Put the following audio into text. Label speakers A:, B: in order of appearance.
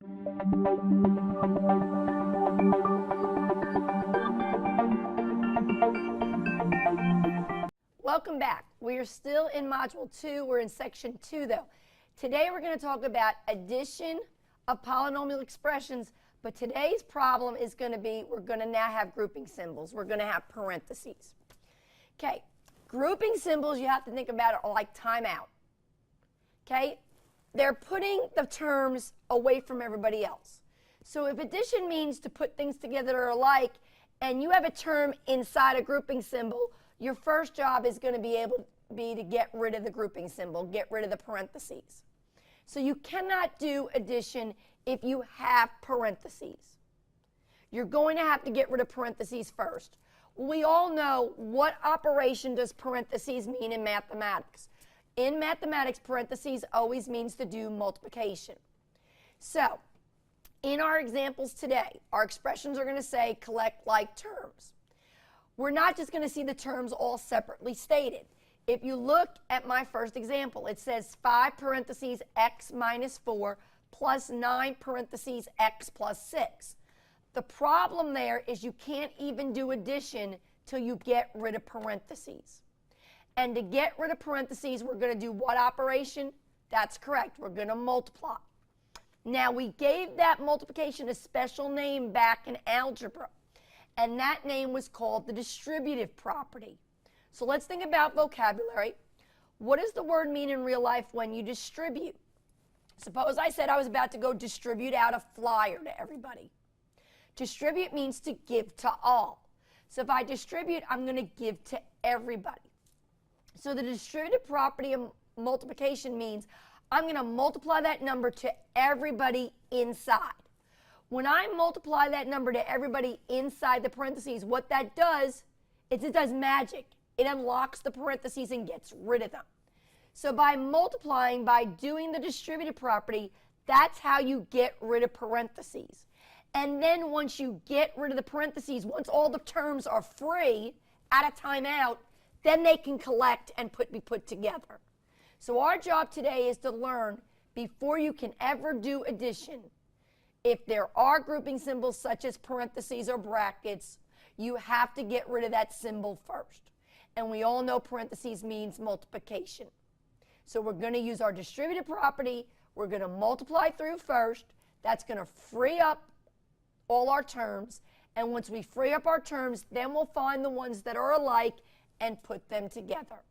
A: Welcome back. We are still in Module 2. We're in Section 2, though. Today we're going to talk about addition of polynomial expressions, but today's problem is going to be we're going to now have grouping symbols. We're going to have parentheses. Okay, grouping symbols you have to think about are like timeout. Okay, they're putting the terms away from everybody else. So if addition means to put things together that are alike, and you have a term inside a grouping symbol, your first job is going to be to get rid of the grouping symbol, get rid of the parentheses. So you cannot do addition if you have parentheses. You're going to have to get rid of parentheses first. We all know what operation does parentheses mean in mathematics. In mathematics, parentheses always means to do multiplication. So in our examples today, our expressions are going to say collect like terms. We're not just going to see the terms all separately stated. If you look at my first example, it says 5 parentheses x minus 4 plus 9 parentheses x plus 6. The problem there is you can't even do addition till you get rid of parentheses. And to get rid of parentheses, we're going to do what operation? That's correct. We're going to multiply. Now, we gave that multiplication a special name back in algebra, and that name was called the distributive property. So let's think about vocabulary. What does the word mean in real life when you distribute? Suppose I said I was about to go distribute out a flyer to everybody. Distribute means to give to all. So if I distribute, I'm going to give to everybody. So the distributive property of multiplication means I'm going to multiply that number to everybody inside. When I multiply that number to everybody inside the parentheses, what that does is it does magic. It unlocks the parentheses and gets rid of them. So by multiplying, by doing the distributive property, that's how you get rid of parentheses. And then once you get rid of the parentheses, once all the terms are free at a timeout, then they can collect and be put together. So our job today is to learn, before you can ever do addition, if there are grouping symbols such as parentheses or brackets, you have to get rid of that symbol first. And we all know parentheses means multiplication. So we're going to use our distributive property. We're going to multiply through first. That's going to free up all our terms. And once we free up our terms, then we'll find the ones that are alike and put them together.